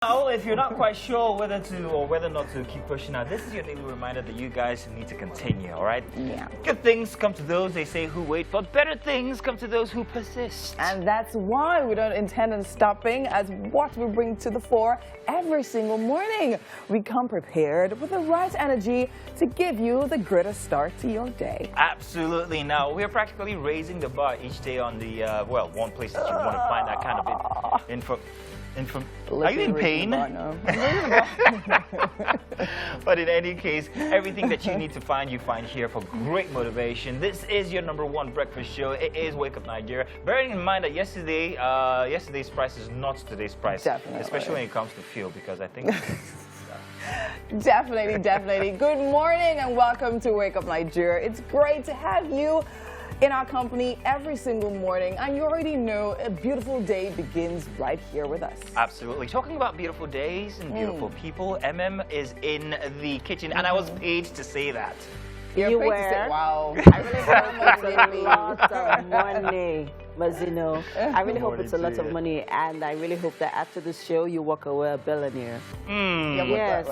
Well, if you're not quite sure whether to or whether not to keep pushing out, this is your daily reminder that you guys need to continue, all right? Yeah. Good things come to those, they say, who wait, but better things come to those who persist. And that's why we don't intend on stopping, as what we bring to the fore every single morning. We come prepared with the right energy to give you the greatest start to your day. Absolutely. Now, we're practically raising the bar each day on the, one place that you want to find that kind of info. Are you in pain? But in any case, everything that you need to find, you find here for great motivation. This is your #1 breakfast show. It is Wake Up Nigeria. Bearing in mind that yesterday's price is not today's price. Definitely. Especially when it comes to fuel, because I think... Definitely. Good morning and welcome to Wake Up Nigeria. It's great to have you in our company every single morning, and you already know a beautiful day begins right here with us. Absolutely. Talking about beautiful days and beautiful people, is in the kitchen, and I was paid to say that. You were? To say, wow. I really hope it's a lot of money, Mazino. I really hope it's a lot of money, and I really hope that after this show you walk away a billionaire. Yes.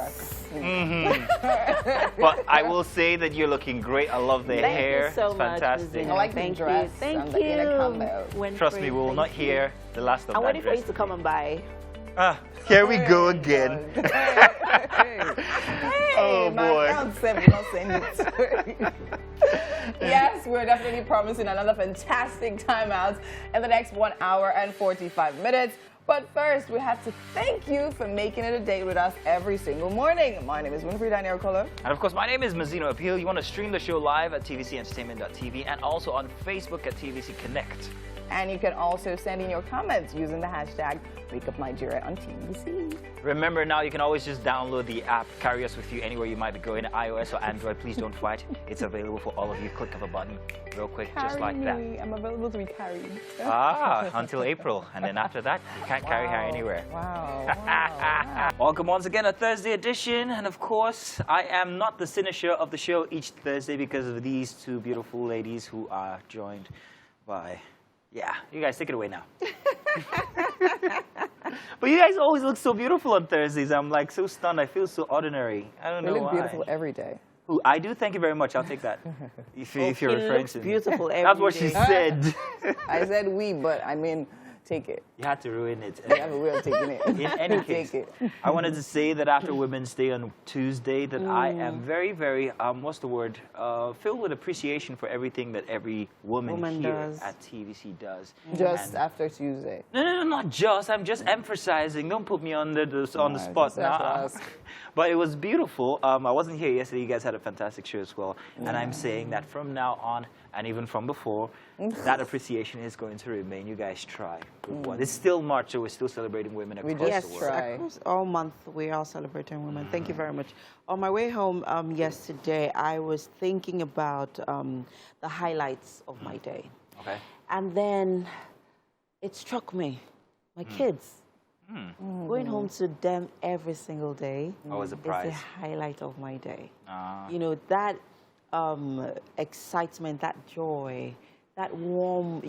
But I will say that you're looking great. I love the hair. Thank you so It's fantastic. much. I like the dress. Thank and you. the Trust me, we will not hear the last of that I'm waiting for dress. you to come and buy. Here we go again. Oh boy. Yes, we're definitely promising another fantastic time out in the next 1 hour and 45 minutes. But first, we have to thank you for making it a date with us every single morning. My name is Winfrey Daniel Kolo. And of course, my name is Mazino Appeal. You want to stream the show live at tvcentertainment.tv and also on Facebook at TVC Connect. And you can also send in your comments using the hashtag WakeUpNigeria on TVC. Remember now, you can always just download the app, carry us with you anywhere you might go in iOS or Android. Please don't fight. It's available for all of you. Click of a button real quick, just like that. I'm available to be carried. Until April. And then after that, you can't carry her anywhere. Wow. Welcome once again, a Thursday edition. And of course, I am not the finisher of the show each Thursday because of these two beautiful ladies who are joined by... Yeah, you guys take it away now. But you guys always look so beautiful on Thursdays. I'm like so stunned. I feel so ordinary. I don't know why. You look beautiful every day. Ooh, I do. Thank you very much. I'll take that. If you're referring to me. Beautiful every That's what she said. I said we, but I mean, take it. You had to ruin it. I have a way of taking it. In any case, Take it. I wanted to say that after Women's Day on Tuesday, that I am very, very, filled with appreciation for everything that every woman here does. at TVC does. Just after Tuesday. No, not just. I'm just emphasizing. Don't put me on the spot now. But it was beautiful. I wasn't here yesterday. You guys had a fantastic show as well. And I'm saying that from now on, and even from before, that appreciation is going to remain. You guys try. Good one. It's still March, so we're still celebrating women across the world. Try. Across all month we are celebrating women. Thank you very much. On my way home yesterday, I was thinking about the highlights of my day. Okay. And then it struck me, my kids. Going home to them every single day Always a is prize. the highlight of my day. Ah. You know, that excitement, that joy, that warm,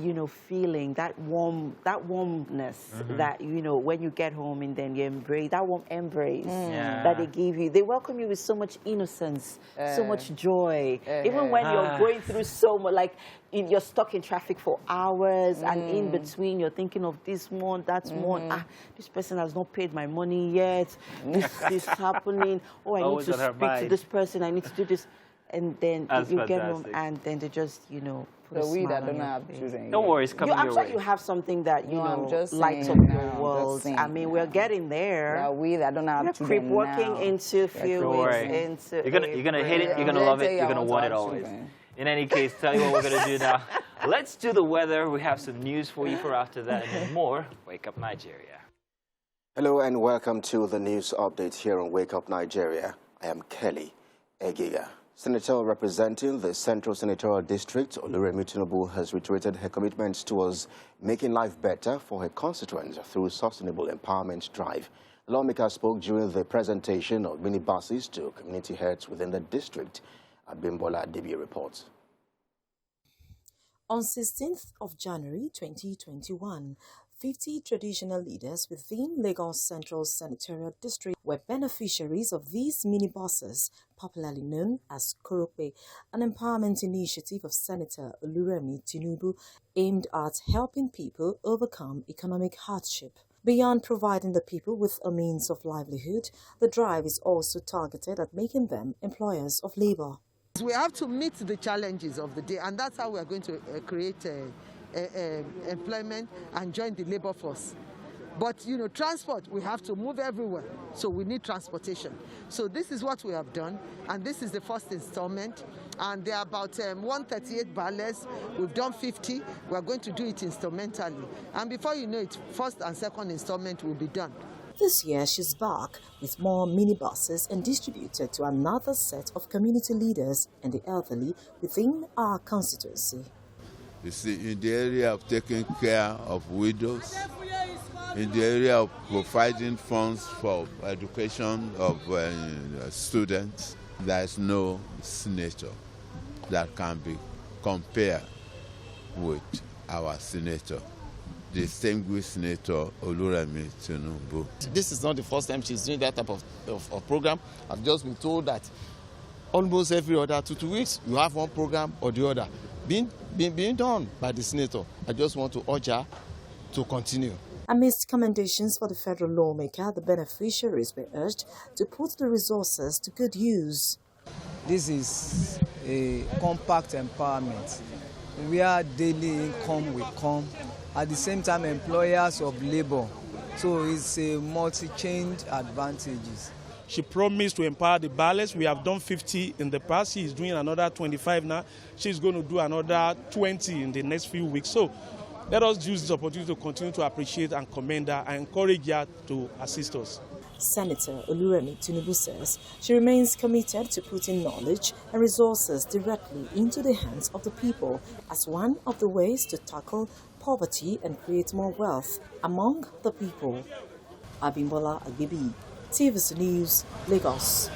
feeling, that warmness that, when you get home and then you embrace, that warm embrace that they give you. They welcome you with so much innocence, so much joy. Even when you're going through so much, like you're stuck in traffic for hours and in between you're thinking of this one, that one. This person has not paid my money yet. This happening. Oh, I need to speak to this person. I need to do this. And then you get home and then they just, put a So we smile that on don't your have face. children. Don't worry, it's coming I'm your sure way. you have something that, I'm just lights up saying your now, world. just saying I mean, we're getting there. Now we that don't have Creep children walking now. into a few Don't weeks worry. into You're gonna hit it, you're gonna Yeah. love it, Yeah, you're gonna I want it want always. children. In any case, tell you what we're gonna do now. Let's do the weather. We have some news for you for after that and then more. Wake Up Nigeria. Hello and welcome to the news update here on Wake Up Nigeria. I am Kelly Egiga. Senator representing the Central Senatorial District, Oluremi Tinubu, has reiterated her commitments towards making life better for her constituents through sustainable empowerment drive. The lawmaker spoke during the presentation of minibuses to community heads within the district. Abimbola Debi reports. On 16th of January 2021, 50 traditional leaders within Lagos Central Senatorial District were beneficiaries of these minibuses, popularly known as Korope, an empowerment initiative of Senator Oluremi Tinubu aimed at helping people overcome economic hardship. Beyond providing the people with a means of livelihood, the drive is also targeted at making them employers of labor. We have to meet the challenges of the day, and that's how we are going to create employment and join the labor force. But, you know, transport, we have to move everywhere, so we need transportation. So this is what we have done, and this is the first installment. And there are about 138 ballets. We've done 50. We are going to do it instrumentally. And before you know it, first and second installment will be done. This year, she's back with more minibuses and distributed to another set of community leaders and the elderly within our constituency. You see, in the area of taking care of widows, in the area of providing funds for education of students, there is no senator that can be compared with our senator, the distinguished Senator Oluremi Tinubu. This is not the first time she's doing that type of program. I've just been told that almost every other 2 weeks you have one program or the other being done by the senator. I just want to urge her to continue. Amidst commendations for the federal lawmaker, the beneficiaries were urged to put the resources to good use. This is a compact empowerment where daily income will come, at the same time employers of labor. So it's a multi-chained advantages. She promised to empower the ballets. We have done 50 in the past. She is doing another 25 now. She's going to do another 20 in the next few weeks. So let us use this opportunity to continue to appreciate and commend her and encourage her to assist us. Senator Oluremi Tinubu says she remains committed to putting knowledge and resources directly into the hands of the people as one of the ways to tackle poverty and create more wealth among the people. Abimbola Agbebi, TVC News, Lagos.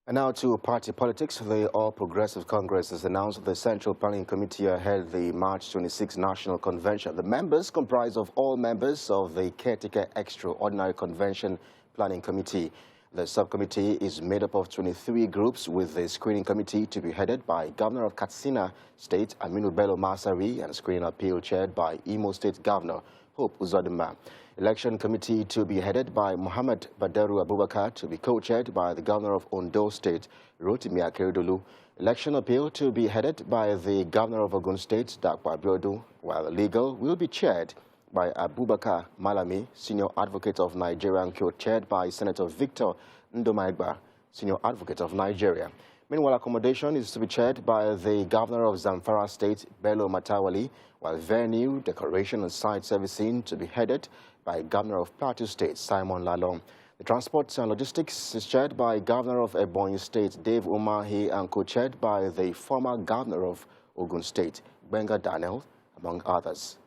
And now to party politics. The All Progressive Congress has announced the Central Planning Committee held the March 26 National Convention. The members comprise of all members of the Caretaker Extraordinary Convention Planning Committee. The subcommittee is made up of 23 groups, with the screening committee to be headed by Governor of Katsina State, Aminu Bello Masari, and screening appeal chaired by Imo State Governor Hope Uzodinma. Election committee to be headed by Muhammad Badaru Abubakar, to be co-chaired by the Governor of Ondo State, Rotimi Akeredolu. Election appeal to be headed by the Governor of Ogun State, Dapo Abiodun, while the legal will be chaired by Abubakar Malami, Senior Advocate of Nigeria, co-chaired by Senator Victor Ndomaigba, Senior Advocate of Nigeria. Meanwhile, accommodation is to be chaired by the Governor of Zamfara State, Bello Matawali, while venue, decoration and site servicing to be headed by Governor of Plateau State, Simon Lalong. The transport and logistics is chaired by Governor of Ebonyi State, Dave Umahi, and co-chaired by the former Governor of Ogun State, Benga Daniel, among others.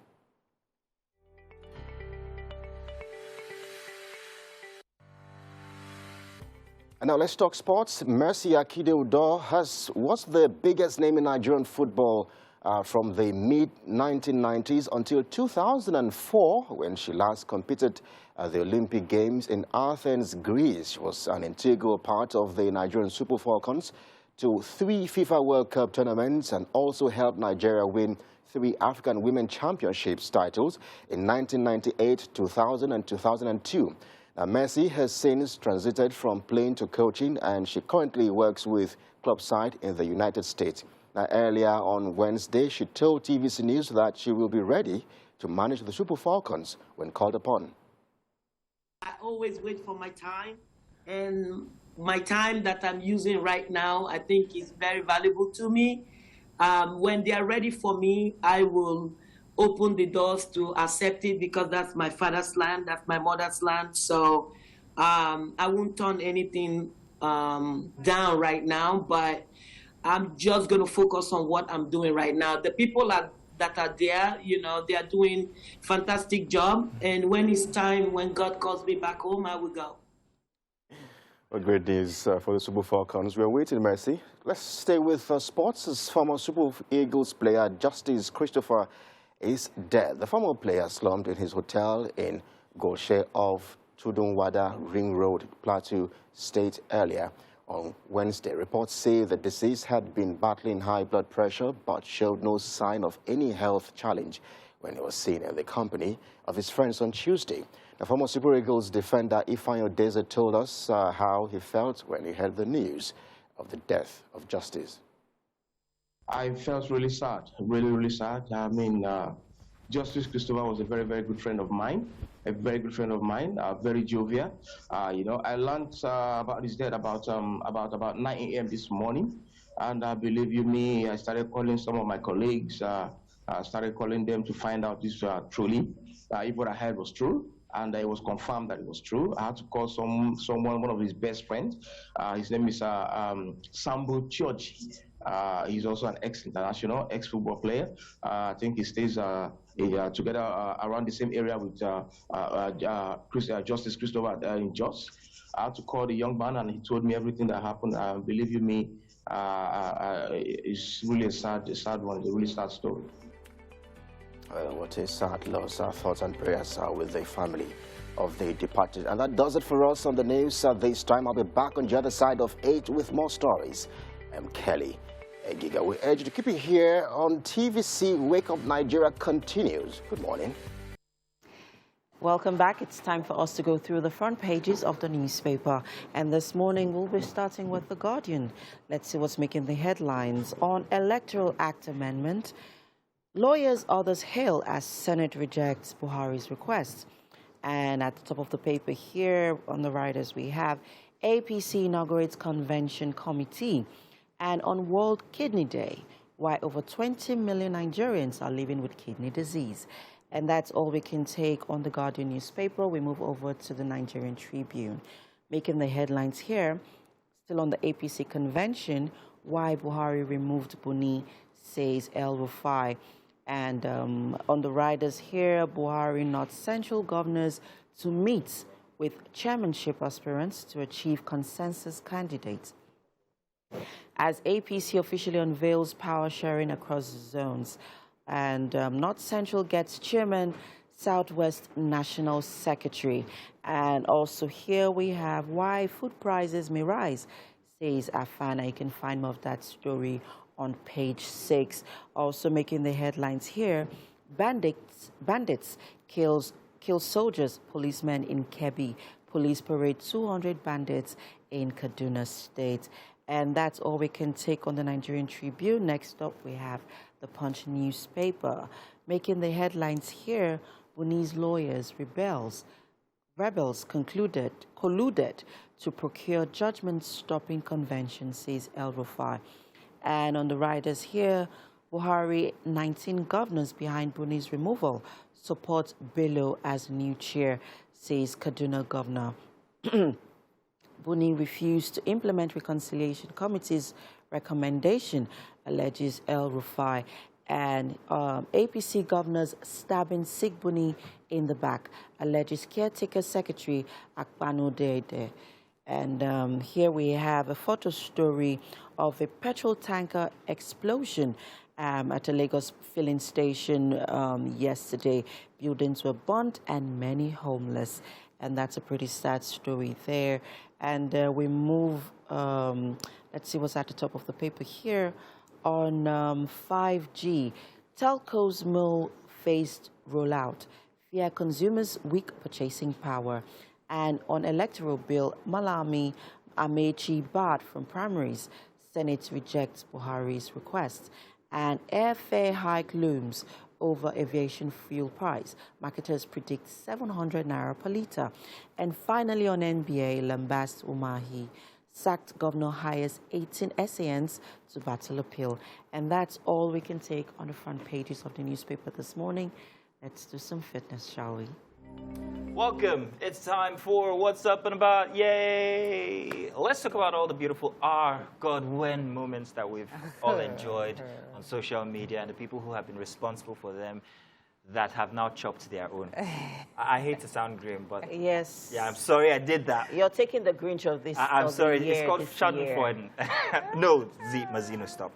And now let's talk sports. Mercy Akide-Udoh was the biggest name in Nigerian football from the mid-1990s until 2004, when she last competed at the Olympic Games in Athens, Greece. She was an integral part of the Nigerian Super Falcons to 3 FIFA World Cup tournaments and also helped Nigeria win 3 African Women Championships titles in 1998, 2000 and 2002. Now, Mercy has since transited from playing to coaching, and she currently works with club side in the United States. Now, earlier on Wednesday, she told TVC News that she will be ready to manage the Super Falcons when called upon. I always wait for my time, and my time that I'm using right now, I think is very valuable to me. When they are ready for me, I will open the doors to accept it, because that's my father's land, that's my mother's land. So I won't turn anything down right now, but I'm just going to focus on what I'm doing right now. The people that are there, you know, they are doing fantastic job. And when it's time, when God calls me back home, I will go. Well, great news for the Super Falcons. We're waiting, Mercy. Let's stay with sports. As former Super Eagles player Justice Christopher is dead. The former player slumped in his hotel in Goshe of Tudunwada Ring Road, Plateau State earlier on Wednesday. Reports say the deceased had been battling high blood pressure but showed no sign of any health challenge when he was seen in the company of his friends on Tuesday. The former Super Eagles defender Ifeanyi Odeze told us how he felt when he heard the news of the death of Justice. I felt really sad, really sad. I mean, Justice Christopher was a very, very good friend of mine, very jovial. You know, I learned about his death about 9 a.m. this morning, and believe you me, I started calling some of my colleagues. I started calling them to find out this truly, if what I heard was true. And it was confirmed that it was true. I had to call one of his best friends. His name is Sambo Church. He's also an ex-international, ex-football player. I think he stays together around the same area with Justice Christopher in Jos. I had to call the young man, and he told me everything that happened. Believe you me, it's really a sad one. It's a really sad story. What a sad loss. Our thoughts and prayers are with the family of the departed. And that does it for us on the news this time. I'll be back on the other side of 8 with more stories. I'm Kelly Egiga. We urge you to keep it here on TVC. Wake Up Nigeria continues. Good morning. Welcome back. It's time for us to go through the front pages of the newspaper. And this morning, we'll be starting with The Guardian. Let's see what's making the headlines. On Electoral Act Amendment, lawyers others hail as Senate rejects Buhari's request. And at the top of the paper here on the right, as we have APC inaugurates convention committee. And on World Kidney Day, why over 20 million Nigerians are living with kidney disease. And that's all we can take on the Guardian newspaper. We move over to the Nigerian Tribune. Making the headlines here, still on the APC convention, why Buhari removed Buni, says El Rufai. And on the riders here, Buhari North Central governors to meet with chairmanship aspirants to achieve consensus candidates. As APC officially unveils power sharing across zones. And North Central gets chairman, Southwest National Secretary. And also here we have why food prices may rise, says Afana. You can find more of that story on page 6. Also making the headlines here, bandits kill soldiers, policemen in Kebbi. Police parade 200 bandits in Kaduna State. And that's all we can take on the Nigerian Tribune. Next up, we have the Punch newspaper. Making the headlines here, Buni's lawyers rebels colluded to procure judgment-stopping convention, says El Rufai. And on the riders here, Buhari, 19 governors behind Buni's removal, support Bello as new chair, says Kaduna governor. Buni refused to implement Reconciliation Committee's recommendation, alleges El Rufai. And APC governors stabbing Sig Buni in the back, alleges caretaker secretary Akpano Dede. And here we have a photo story of a petrol tanker explosion at a Lagos filling station yesterday. Buildings were burnt and many homeless. And that's a pretty sad story there. And we move, let's see what's at the top of the paper here. On 5G, telcos mill phased rollout, fear consumers' weak purchasing power. And on electoral bill, Malami Amechi barred from primaries. Senate rejects Buhari's request. And airfare hike looms over aviation fuel price. Marketers predict 700 naira per litre. And finally on NBA, Lambast Umahi sacked governor hires 18 SANs to battle appeal. And that's all we can take on the front pages of the newspaper this morning. Let's do some fitness, shall we? Welcome. It's time for What's Up and About. Yay! Let's talk about all the beautiful God when moments that we've all enjoyed on social media and the people who have been responsible for them that have now chopped their own. I hate to sound grim, but yes. Yeah, I'm sorry I did that. You're taking the Grinch of this. I'm sorry. It's called Schadenfreude. No, Mazino, stop.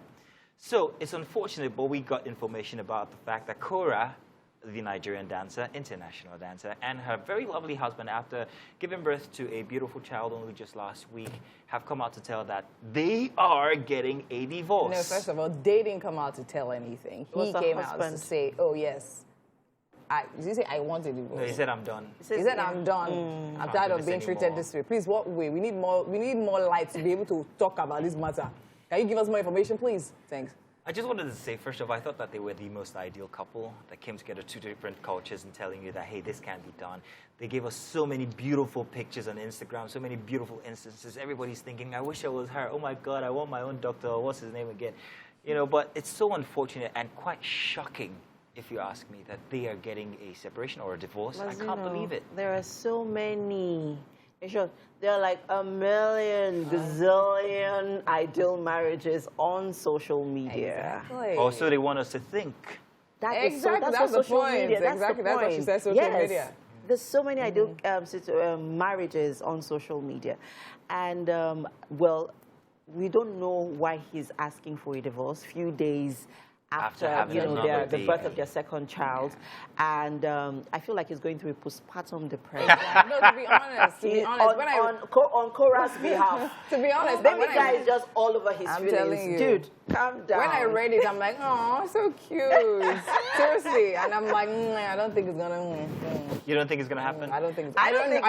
So it's unfortunate, but we got information about the fact that Korra, the Nigerian dancer, international dancer, and her very lovely husband, after giving birth to a beautiful child only just last week, have come out to tell that they are getting a divorce. No, first of all, they didn't come out to tell anything. He came out to say, oh, yes. Did you say, I want a divorce? No, he said, I'm done. He said, I'm done. I'm tired of being treated this way. Please, what way? We need more light to be able to talk about this matter. Can you give us more information, please? Thanks. I just wanted to say, first of all, I thought that they were the most ideal couple that came together, two different cultures, and telling you that, hey, this can't be done. They gave us so many beautiful pictures on Instagram, so many beautiful instances. Everybody's thinking, I wish I was her. Oh, my God, I want my own doctor. What's his name again? You know, but it's so unfortunate and quite shocking, if you ask me, that they are getting a separation or a divorce. I can't believe it. There are so many. There are like a million, gazillion ideal marriages on social media. Exactly. Oh, so they want us to think. That's the point. Exactly, that's what she said, social media. There's so many ideal marriages on social media. And, well, we don't know why he's asking for a divorce. Few days after the birth of their second child, and I feel like he's going through a postpartum depression. No, to be honest, on Korra's behalf. To be honest, baby guy is just all over his feelings. Telling you, dude, calm down. When I read it, I'm like, oh, so cute. Seriously, and I'm like, I don't think it's gonna. You don't think it's gonna happen? I don't think. I don't think.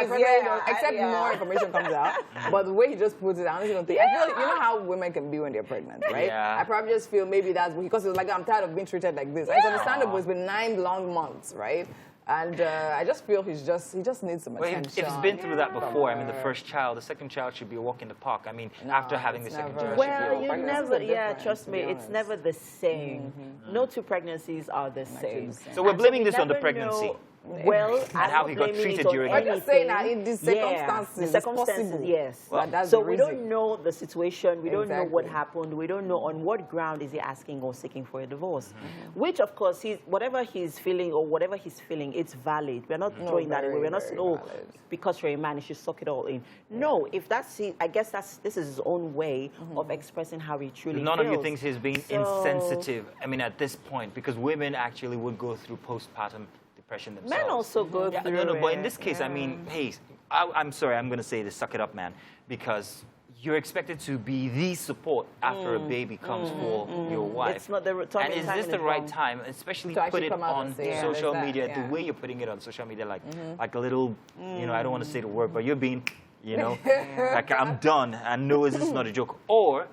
Except more information comes out. But the way he just puts it, I honestly don't think. I feel like, you know how women can be when they're pregnant, right? Yeah. I probably just feel maybe that's because it was like, I'm tired of being treated like this. It's understandable. It's been 9 long months, right? And I just feel he just needs some attention. If he's been through that before, I mean, the first child, the second child should be a walk in the park. I mean, after having the second child. Well, you never, trust me, it's never the same. No two pregnancies are the same. So we're blaming this on the pregnancy. Well, and how he got treated during it. I'm just saying that in these circumstances, the circumstances, yes. Well, so we don't know the situation. We don't know what happened. We don't know on what ground is he asking or seeking for a divorce. Which, of course, whatever he's feeling or whatever he's feeling, it's valid. We're not throwing that away. We're not saying, oh, because you're a man, you should suck it all in. No, if that's it, I guess this is his own way of expressing how he truly feels. None of you thinks he's being insensitive. I mean, at this point, because women actually would go through postpartum depression themselves. Men also go through it. But in this case, I mean, hey, I'm sorry, I'm going to say this, suck it up, man, because you're expected to be the support after a baby comes for your wife. It's not the time. And is this the right time, especially to put it on social media, the way you're putting it on social media, like a little, you know, I don't want to say the word, but you're being, you know, like, I'm done, and no, this is not a joke. Or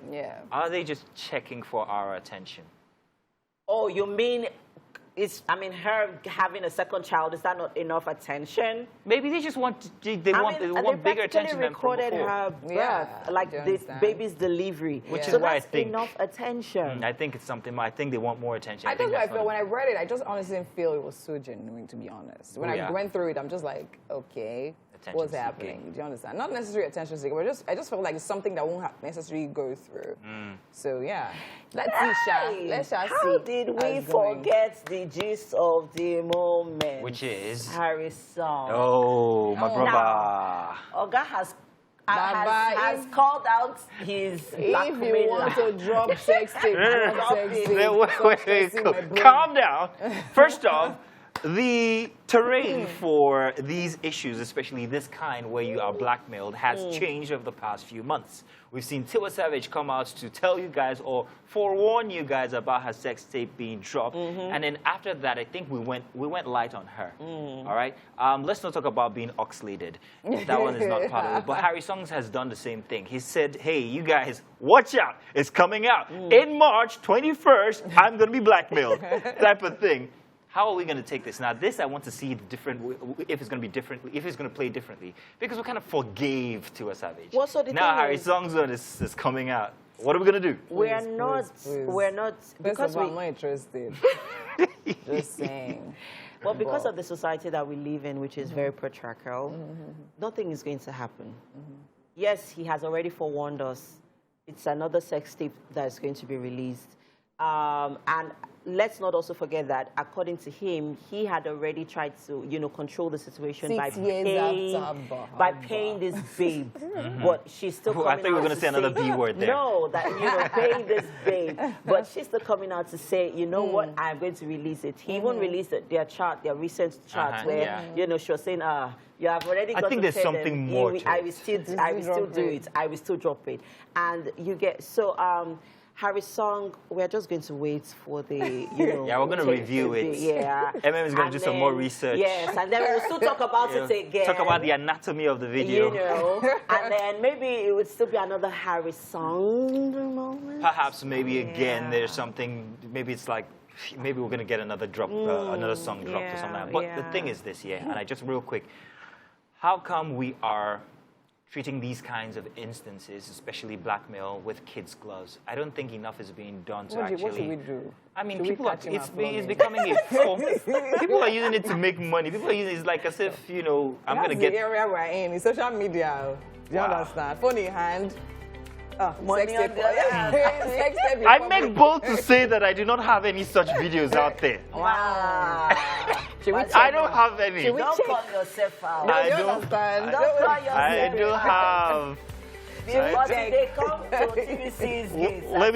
are they just checking for our attention? Oh, you mean... her having a second child, is that not enough attention? Maybe they just want want bigger attention than before. They recorded her birth, like the baby's delivery. Which is why I think enough attention. I think it's something. I think they want more attention. I think that's what I feel when I read it. I just honestly didn't feel it was so genuine, to be honest. When I went through it, I'm just like, okay, what's happening? Do you understand? Not necessarily attention seeking, but I just felt like it's something that won't necessarily go through. So yeah, let's see, Sha. Let's see. How did we forget the gist of the moment? Which is Harry's song. Oh, my brother. Now, Oga has called out his If you want to drop sexy, calm down. First off, the terrain for these issues, especially this kind where you are blackmailed, has changed over the past few months. We've seen Tiwa Savage come out to tell you guys or forewarn you guys about her sex tape being dropped, and then after that, I think we went light on her. All right, let's not talk about being oxlated. That one is not part of it. But Harry Songs has done the same thing. He said, "Hey, you guys, watch out! It's coming out in March 21st. I'm gonna be blackmailed," type of thing. How are we going to take this? Now, this I want to see different, if it's going to be differently, if it's going to play differently, because we kind of forgave Tiwa Savage. Well, so now Harry Songs is coming out. What are we going to do? We're not, because I'm not interested. Just saying. Well, because of the society that we live in, which is very patriarchal, nothing is going to happen. Yes, he has already forewarned us. It's another sex tape that's going to be released. And let's not also forget that, according to him, he had already tried to, control the situation by paying this babe. But she's still coming out. I thought you were going to say another B word there. No, that, paying this babe. But she's still coming out to say, you know what, I'm going to release it. He even released their recent chart where, she was saying, you have already got I think there's something more to it. I will still do it. I will still drop it. And you get, Harry's song, we're just going to wait for the, Yeah, we're going to review it. Yeah. MM is going to do some more research. Yes, and then we'll still talk about it again. Talk about the anatomy of the video. And then maybe it would still be another Harry song moment. Perhaps maybe again there's something, maybe it's like, maybe we're going to get another drop, another song dropped or something. But the thing is this, and I just real quick, how come we are treating these kinds of instances, especially blackmail, with kids' gloves? I don't think enough is being done to actually... What should we do? I mean, people are, it's becoming a form. People are using it to make money. People are using it like as if, I'm going to get... That's the area we're in social media. Do you understand? Phone in hand. Money on I make bold to say that I do not have any such videos out there. Wow. I don't have any. Don't call yourself out. I don't call yourself out. I do have. But they come to TVC's gates. Let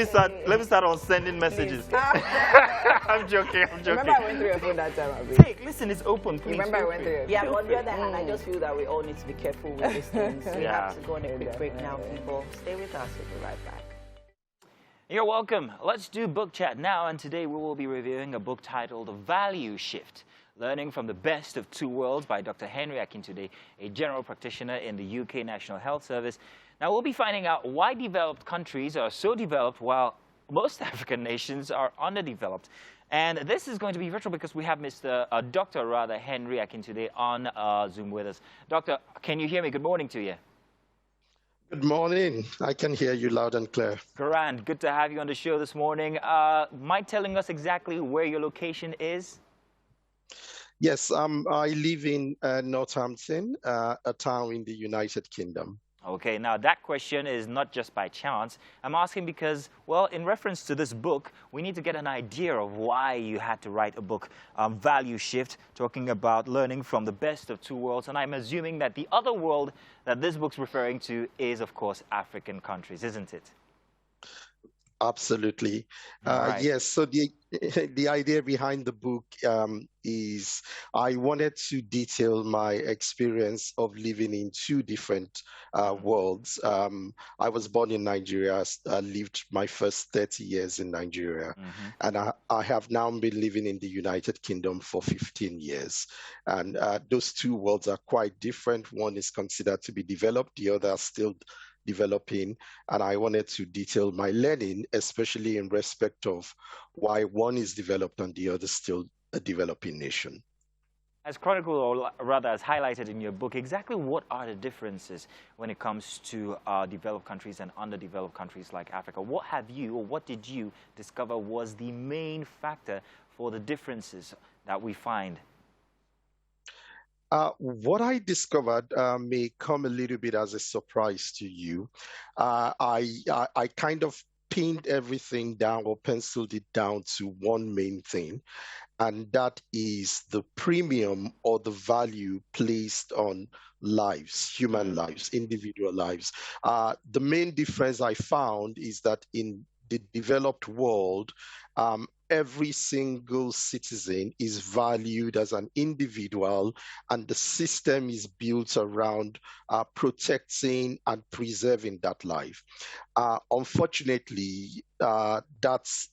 me start on sending messages. I'm joking. Remember I went through your phone that time, Take, listen, it's open, please. Remember I went through your phone. Yeah, but on the other hand, I just feel that we all need to be careful with these things. We have to go on a quick break now, people. Stay with us. We'll be right back. You're welcome. Let's do book chat now, and today we will be reviewing a book titled Value Shift: Learning from the Best of Two Worlds by Dr. Henry Akintunde, a general practitioner in the UK National Health Service. Now, we'll be finding out why developed countries are so developed while most African nations are underdeveloped. And this is going to be virtual because we have Dr. Henry Akintunde on Zoom with us. Doctor, can you hear me? Good morning to you. Good morning. I can hear you loud and clear. Grand. Good to have you on the show this morning. Mind telling us exactly where your location is? Yes, I live in Northampton, a town in the United Kingdom. Okay, now that question is not just by chance. I'm asking because, well, in reference to this book, we need to get an idea of why you had to write a book, Value Shift, talking about learning from the best of two worlds. And I'm assuming that the other world that this book's referring to is, of course, African countries, isn't it? Absolutely. Right. Yes, so the idea behind the book is I wanted to detail my experience of living in two different worlds. I was born in Nigeria. I lived my first 30 years in Nigeria. And I have now been living in the United Kingdom for 15 years. And those two worlds are quite different. One is considered to be developed, the other is still developing, and I wanted to detail my learning, especially in respect of why one is developed and the other still a developing nation. As chronicled, or rather as highlighted in your book, exactly what are the differences when it comes to developed countries and underdeveloped countries like Africa? What have you, or what did you discover was the main factor for the differences that we find? What I discovered may come a little bit as a surprise to you. I kind of pinned everything down or penciled it down to one main thing, and that is the premium or the value placed on lives, human lives, individual lives. The main difference I found is that in the developed world, every single citizen is valued as an individual, and the system is built around protecting and preserving that life. Unfortunately, that's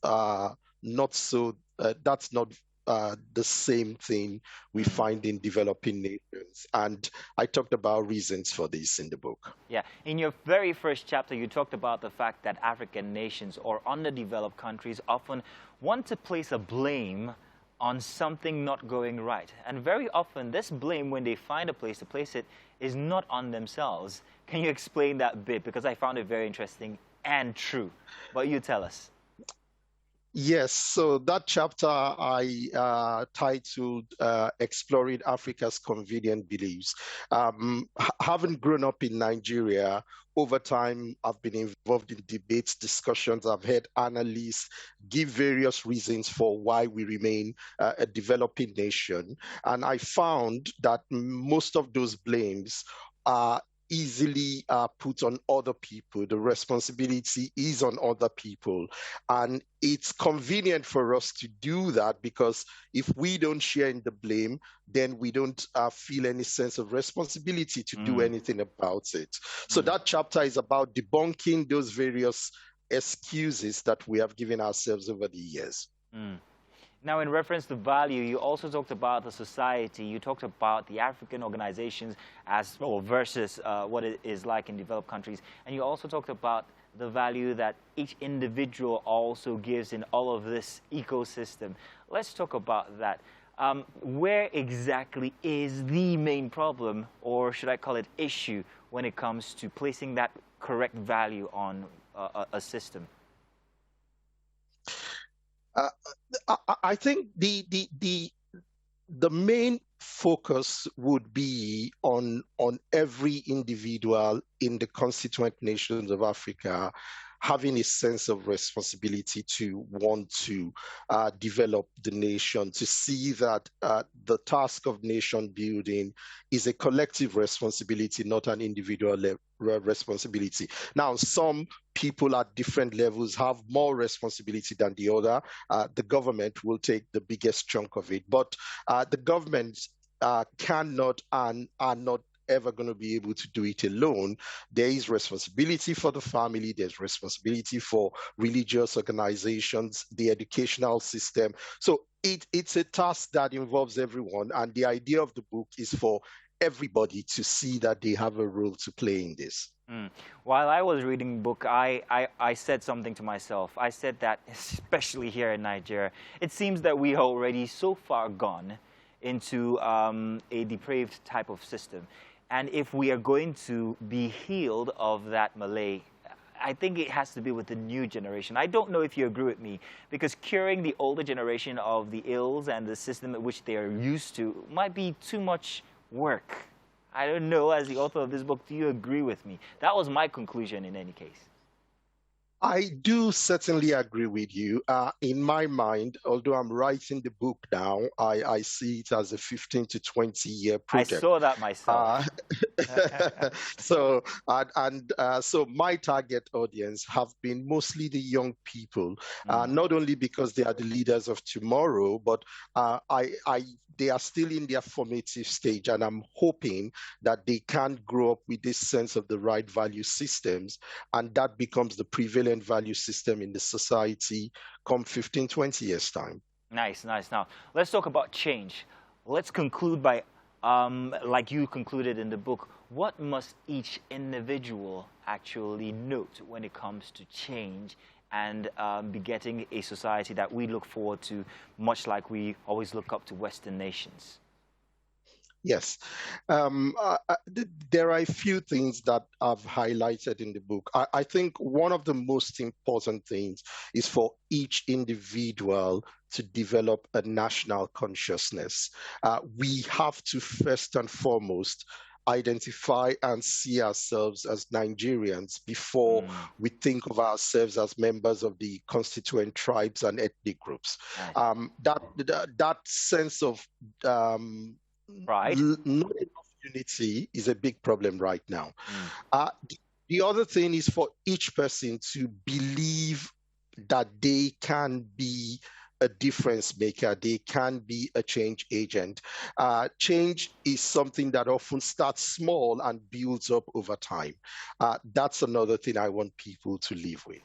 not so. That's not the same thing we find in developing nations. And I talked about reasons for this in the book. Yeah, in your very first chapter, you talked about the fact that African nations or underdeveloped countries often want to place a blame on something not going right. And very often, this blame, when they find a place to place it, is not on themselves. Can you explain that bit? Because I found it very interesting and true. But you tell us. Yes, so that chapter I titled Exploring Africa's Convenient Beliefs. Having grown up in Nigeria, over time, I've been involved in debates, discussions. I've heard analysts give various reasons for why we remain a developing nation. And I found that most of those blames are easily put on other people. The responsibility is on other people. And it's convenient for us to do that because if we don't share in the blame, then we don't feel any sense of responsibility to do anything about it. So that chapter is about debunking those various excuses that we have given ourselves over the years. Now, in reference to value, you also talked about the society. You talked about the African organizations as well versus what it is like in developed countries. And you also talked about the value that each individual also gives in all of this ecosystem. Let's talk about that. Where exactly is the main problem, or should I call it issue, when it comes to placing that correct value on a system? I think the main focus would be on every individual in the constituent nations of Africa having a sense of responsibility to want to develop the nation, to see that the task of nation building is a collective responsibility, not an individual responsibility. Now, some people at different levels have more responsibility than the other. The government will take the biggest chunk of it, but the government cannot and are not ever going to be able to do it alone. There is responsibility for the family, there's responsibility for religious organizations, the educational system. So it's a task that involves everyone, and the idea of the book is for everybody to see that they have a role to play in this. While I was reading the book, I said something to myself. I said that, especially here in Nigeria, it seems that we are already so far gone into a depraved type of system. And if we are going to be healed of that malay, I think it has to be with the new generation. I don't know if you agree with me, because curing the older generation of the ills and the system at which they are used to might be too much work. I don't know, as the author of this book, do you agree with me? That was my conclusion in any case. I do certainly agree with you. In my mind, although I'm writing the book now, I see it as a 15 to 20 year project. I saw that myself. So my target audience have been mostly the young people, not only because they are the leaders of tomorrow, but they are still in their formative stage, and I'm hoping that they can grow up with this sense of the right value systems, and that becomes the prevalent value system in the society come 15, 20 years' time. Nice, nice. Now, let's talk about change. Let's conclude by, like you concluded in the book, what must each individual actually note when it comes to change and begetting a society that we look forward to, much like we always look up to Western nations? Yes. There are a few things that I've highlighted in the book. I think one of the most important things is for each individual to develop a national consciousness. We have to first and foremost identify and see ourselves as Nigerians before we think of ourselves as members of the constituent tribes and ethnic groups. That sense of right. Not enough unity is a big problem right now. The other thing is for each person to believe that they can be a difference maker, they can be a change agent. Change is something that often starts small and builds up over time. That's another thing I want people to live with.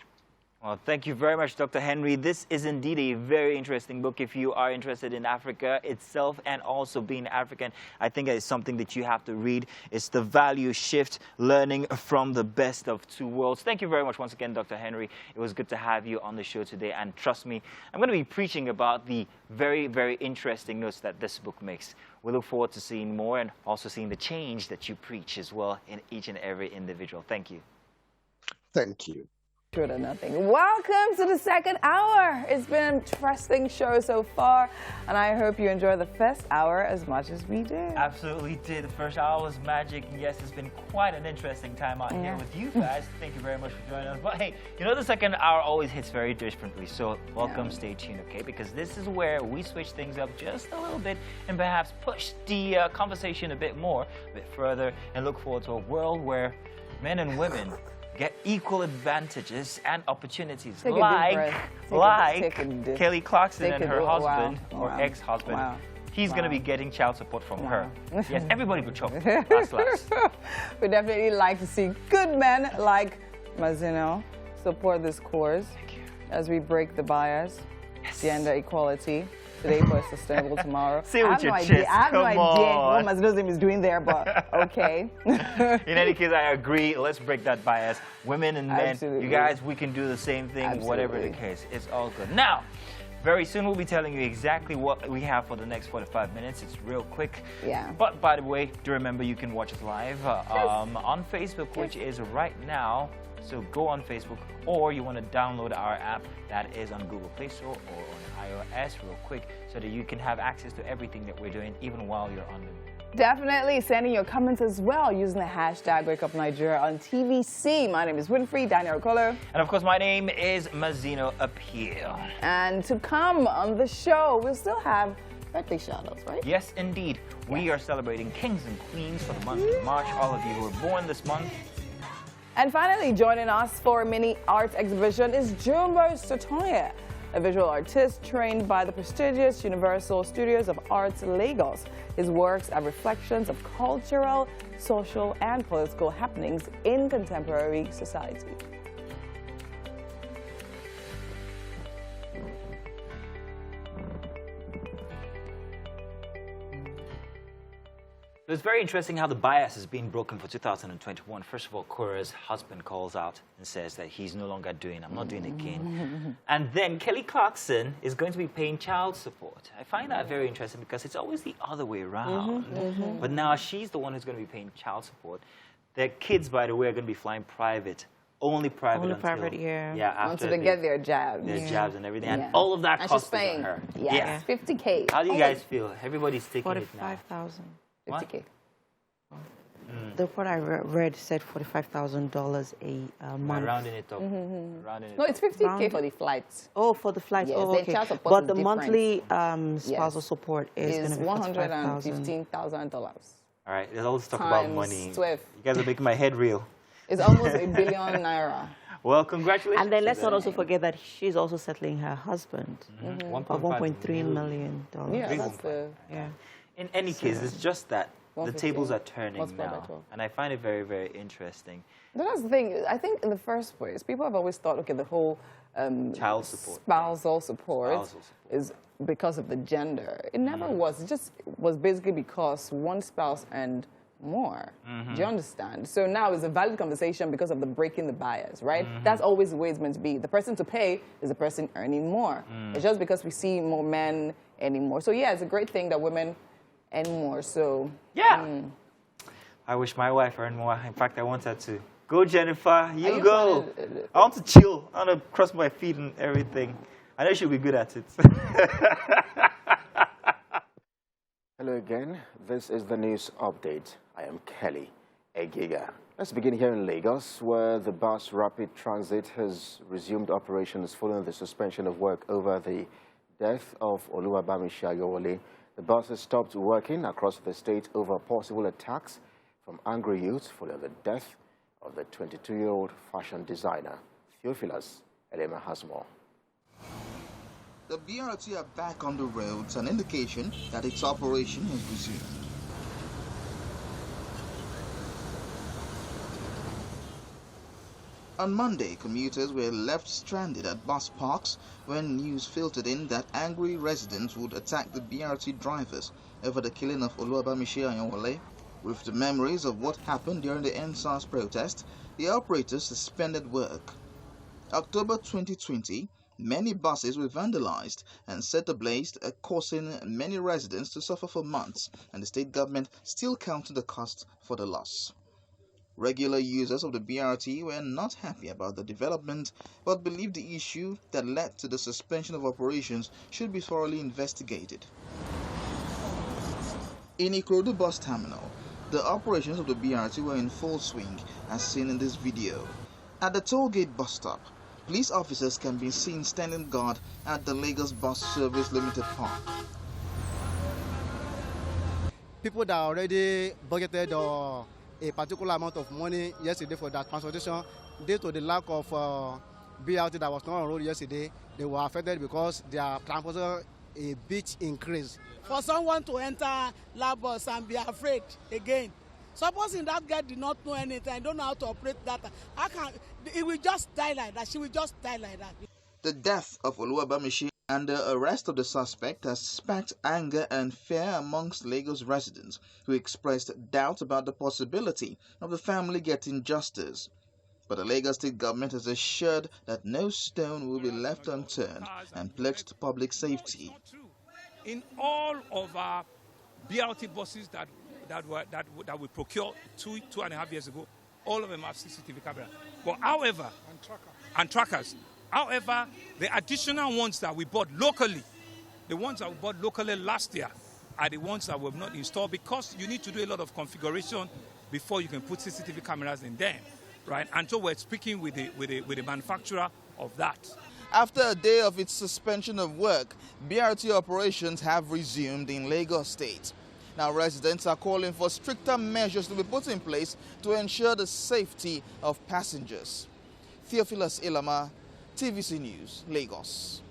Well, thank you very much, Dr. Henry. This is indeed a very interesting book. If you are interested in Africa itself and also being African, I think it's something that you have to read. It's The Value Shift, Learning from the Best of Two Worlds. Thank you very much once again, Dr. Henry. It was good to have you on the show today. And trust me, I'm going to be preaching about the very, very interesting notes that this book makes. We look forward to seeing more and also seeing the change that you preach as well in each and every individual. Thank you. Thank you. True or nothing. Welcome to the second hour. It's been an interesting show so far, and I hope you enjoy the first hour as much as we did. Absolutely did. The first hour was magic, and yes, it's been quite an interesting time out here with you guys. Thank you very much for joining us. But hey, you know the second hour always hits very differently, so welcome, stay tuned, okay? Because this is where we switch things up just a little bit and perhaps push the conversation a bit further, and look forward to a world where men and women get equal advantages and opportunities, like Kelly Clarkson and her husband, or ex-husband. He's going to be getting child support from her. Yes, everybody would choke. Last. We definitely like to see good men like Mazino support this cause as we break the bias, gender equality. Today for a sustainable tomorrow. Say with your chest. I have no idea what Mazino's name is doing there, but okay. In any case, I agree. Let's break that bias. Women and men, Absolutely. you guys, we can do the same thing, whatever the case. It's all good. Now, very soon we'll be telling you exactly what we have for the next 45 minutes. It's real quick. Yeah. But by the way, do remember you can watch us live on Facebook, which is right now. So go on Facebook, or you want to download our app that is on Google Play Store or on iOS real quick, so that you can have access to everything that we're doing even while you're on the Definitely sending your comments as well using the hashtag WakeUpNigeria on TVC. My name is Winfrey Daniel Okolo. And of course, my name is Mazino Appeal. And to come on the show, we'll still have birthday shout-outs, right? Yes, indeed. We are celebrating kings and queens for the month of March. All of you who were born this month. And finally, joining us for a mini art exhibition is Jumbo Sotoya, a visual artist trained by the prestigious Universal Studios of Arts, Lagos. His works are reflections of cultural, social, and political happenings in contemporary society. It's very interesting how the bias is being broken for 2021. First of all, Kora's husband calls out and says that he's no longer doing, I'm not doing it again. And then Kelly Clarkson is going to be paying child support. I find that very interesting because it's always the other way around. But now she's the one who's going to be paying child support. Their kids, by the way, are going to be flying private. Only private Until they get their jabs. Their jabs and everything. And all of that costs on her. Yes, 50K. How do you guys feel? Everybody's taking it now. 45,000. 50K. The report I read said $45,000 a month. Rounding it up. Rounding it No, it's 50K for the flights. Oh, for the flights. Yes, oh, okay. child support But is the different. monthly spousal support is $115,000. All right, let's always talk about money. 12. You guys are making my head real. It's almost $1 billion naira. Well, congratulations. And then let's not also forget that she's also settling her husband of $1.3 million. Yeah, that's the... Yeah. In any case, it's just that the 115. tables are turning Multiplied by now. 12. And I find it very, very interesting. But that's the thing. I think in the first place, people have always thought, okay, the whole child support, spousal support is because of the gender. It never was. It just was basically because one spouse earned more. Do you understand? So now it's a valid conversation because of the breaking the bias, right? That's always the way it's meant to be. The person to pay is the person earning more. It's just because we see more men earning more. So yeah, it's a great thing that women earn more. So yeah. I wish my wife earned more. In fact, I want her to. Go, Jennifer. You go. I want to chill. I want to cross my feet and everything. I know she'll be good at it. Hello again. This is the news update. I am Kelly Egiga. Let's begin here in Lagos, where the bus rapid transit has resumed operations following the suspension of work over the death of Oluwabamishi Ayowole. The bus has stopped working across the state over possible attacks from angry youths following the death of the 22-year-old fashion designer. Theophilus Elema has more. The BRT are back on the roads, an indication that its operation has resumed. On Monday, commuters were left stranded at bus parks when news filtered in that angry residents would attack the BRT drivers over the killing of Oluwabamishi Ayowole. With the memories of what happened during the NSAS protest, the operators suspended work. October 2020, many buses were vandalized and set ablaze, causing many residents to suffer for months, and the state government still counting the cost for the loss. Regular users of the BRT were not happy about the development, but believe the issue that led to the suspension of operations should be thoroughly investigated. In Ikorodu bus terminal, the operations of the BRT were in full swing, as seen in this video. At the tollgate bus stop, police officers can be seen standing guard at the Lagos Bus Service Limited Park. People that already budgeted a particular amount of money yesterday for that transportation, due to the lack of BRT that was not on road yesterday, they were affected because their transportation a bit increase. For someone to enter Lagos and be afraid again, supposing that girl did not know anything, don't know how to operate that, it will just die like that. She will just die like that. The death of Oluwabamishi and the arrest of the suspect has sparked anger and fear amongst Lagos residents who expressed doubt about the possibility of the family getting justice. But the Lagos state government has assured that no stone will be left unturned and pledged public safety. In all of our BRT buses that we procured 2.5 years ago, all of them have CCTV cameras. But however, and trackers. However, the additional ones that we bought locally, the ones that we bought locally last year, are the ones that we have not installed because you need to do a lot of configuration before you can put CCTV cameras in them, right? And so we're speaking with the manufacturer of that. After a day of its suspension of work, BRT operations have resumed in Lagos State. Now, residents are calling for stricter measures to be put in place to ensure the safety of passengers. Theophilus Ilama, TVC News, Lagos.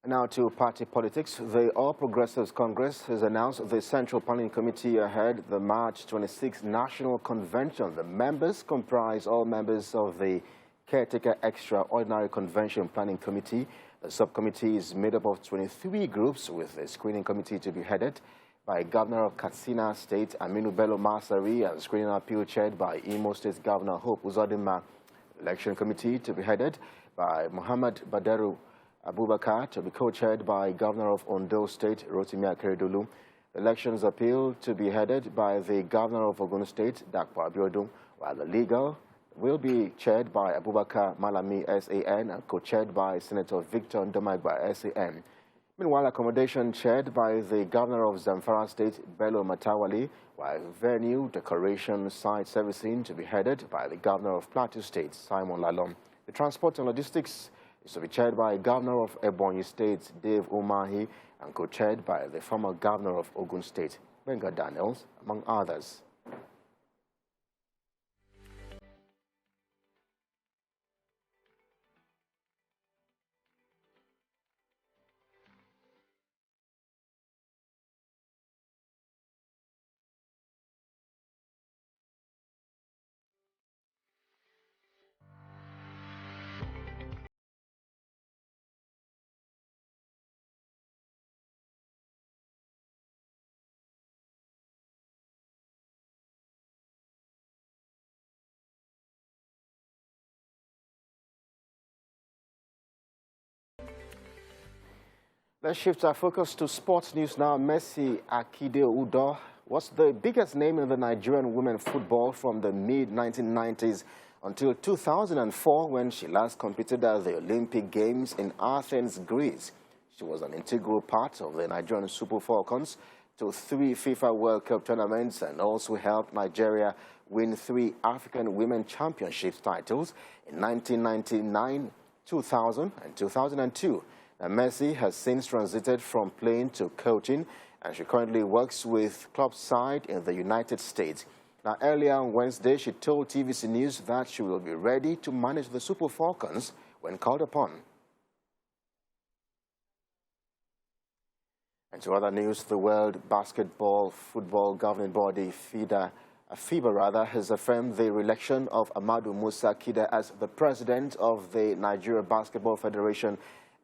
Now to party politics. The All Progressives Congress has announced the Central Planning Committee ahead the March 26th National Convention. The members comprise all members of the Caretaker Extraordinary Convention Planning Committee. The subcommittee is made up of 23 groups, with a screening committee to be headed by Governor of Katsina State, Aminu Bello Masari, and screening appeal chaired by Imo State Governor Hope Uzodinma. Election committee to be headed by Muhammad Badaru Abubakar, to be co-chaired by Governor of Ondo State, Rotimi Akeredolu. Elections appeal to be headed by the Governor of Ogun State, Dakpo Abiodun, while the legal will be chaired by Abubakar Malami, SAN, and co-chaired by Senator Victor Ndomagba, SAN. Meanwhile, accommodation chaired by the Governor of Zamfara State, Bello Matawali, while venue, decoration, site servicing to be headed by the Governor of Plateau State, Simon Lalong. The transport and logistics is to be chaired by Governor of Ebonyi State, Dave Umahi, and co-chaired by the former Governor of Ogun State, Benga Daniels, among others. Let's shift our focus to sports news now. Mercy Akide-Udo was the biggest name in the Nigerian women football from the mid-1990s until 2004, when she last competed at the Olympic Games in Athens, Greece. She was an integral part of the Nigerian Super Falcons to 3 FIFA World Cup tournaments and also helped Nigeria win 3 African Women Championships titles in 1999, 2000, and 2002. Now, Mercy has since transited from playing to coaching, and she currently works with club side in the United States. Now, earlier on Wednesday, she told TVC News that she will be ready to manage the Super Falcons when called upon. And to other news, the World Basketball Football Governing Body, FIBA, has affirmed the re-election of Amadou Musa Kida as the president of the Nigeria Basketball Federation,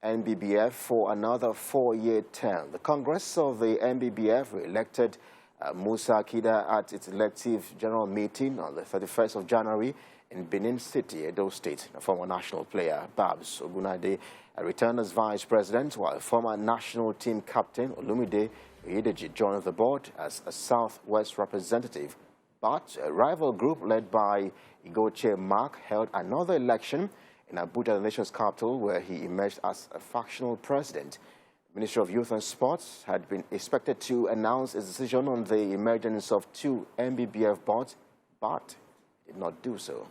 NBBF, for another 4-year term. The Congress of the NBBF re-elected Musa Kida at its elective general meeting on the 31st of January in Benin City, Edo State. A former national player, Babs Ogunade, returned as vice president, while former national team captain Olumide Oyedeji joined the board as a Southwest representative. But a rival group led by Igoche Mark held another election in Abuja, the nation's capital, where he emerged as a factional president. The Ministry of Youth and Sports had been expected to announce its decision on the emergence of 2 MBBF bots, but did not do so.